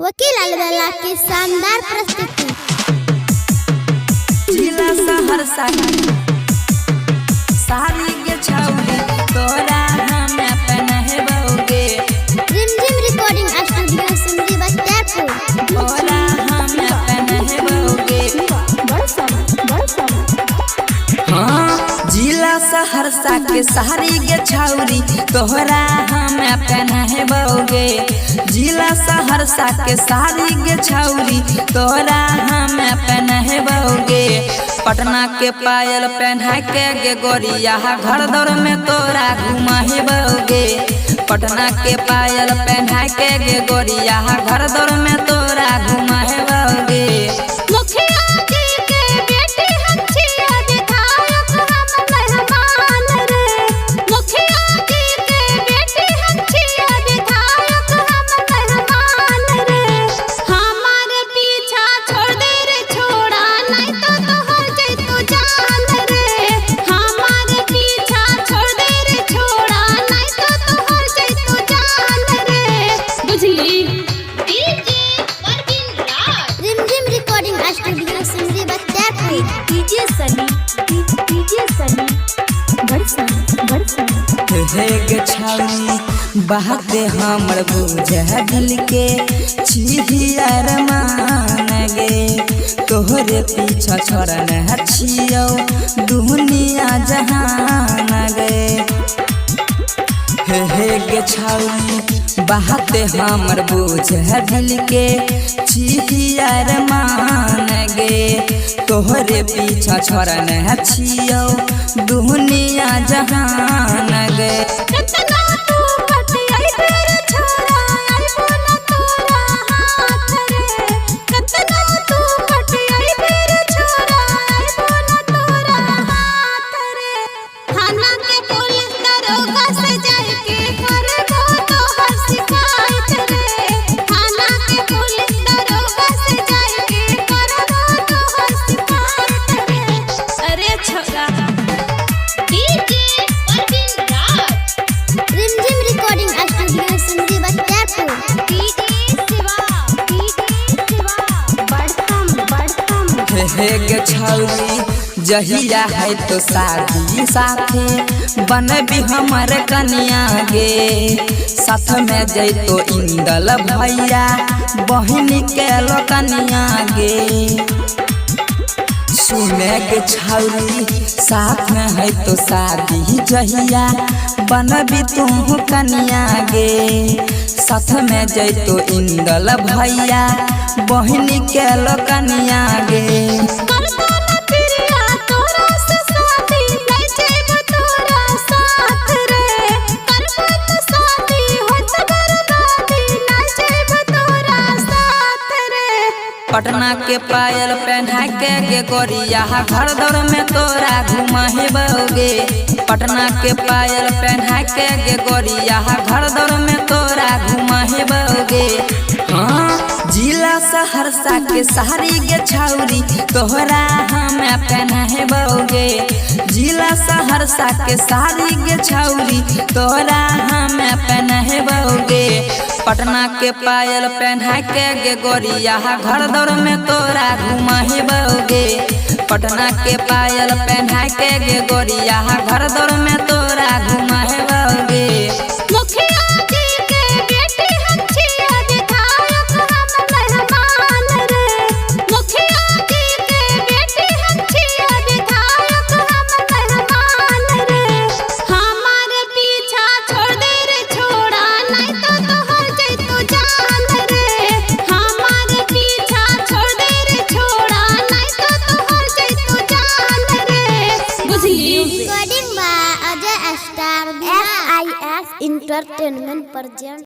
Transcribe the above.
वकील अलबेला की शानदार प्रस्तुति। जिला सहरसा सारी के छौरी तोरा हम पहनबोगे। रिमझिम रिकॉर्डिंग स्टूडियो सिमरी बख्तियारपुर। तोरा हम पहनबोगे। हाँ जिला सहरसा के सारी के छौरी तोहरा हम पहनबोगे। जिला सहरसा के सारी के छौरी तोरा हम पहनबोगे। पटना के पायल पहना के गे गोरिया घर दौड़ में तोरा घुमाबोगे। पटना के पायल पहना के गे गोरिया घर दौड़ में तोरा घुमाबोगे। बात हमर बुझे दिल के छिहियर मान गे। तोहरे पीछा छोड़न छियो दुनिया जहान गे। हे गे छौरी बात हमर बुझे दिल के छिहियर मान गे। तोहरे पीछा छोड़न छियो दुनिया जहान गे। गे छौरी जहिया है तो शादी साथे बनबी हमर कन्या गे। साथ में जैतो इंदल भैया बहन के लोकनिया गे। सुने गे छौरी साथ में है तो शादी जहिया बनबी तू कन्या गे। साथ में जैतो इंदल भैया बहन के लोकनिया गे। पटना के पायल पहना के गे गोरिया घर दौड़ में तोरा घुमाबोगे। पटना के पायल पहना के गे गोरिया घर दौड़ में तोरा घुमाबोगे। हाँ जिला सहरसा के सारी गे छौरी तोहरा हम पहनबोगे। जिला सहरसा के सारी गे छौरी तोहरा हम पहनबोगे। पटना के पायल पहना के गे गोरिया घर दौड़ में तोरा घुमाबोगे। पटना के पायल पहना के गे गोरिया घर दौड़ में तोरा घुमाबोगे। Recording by Ajay star SIS entertainment present.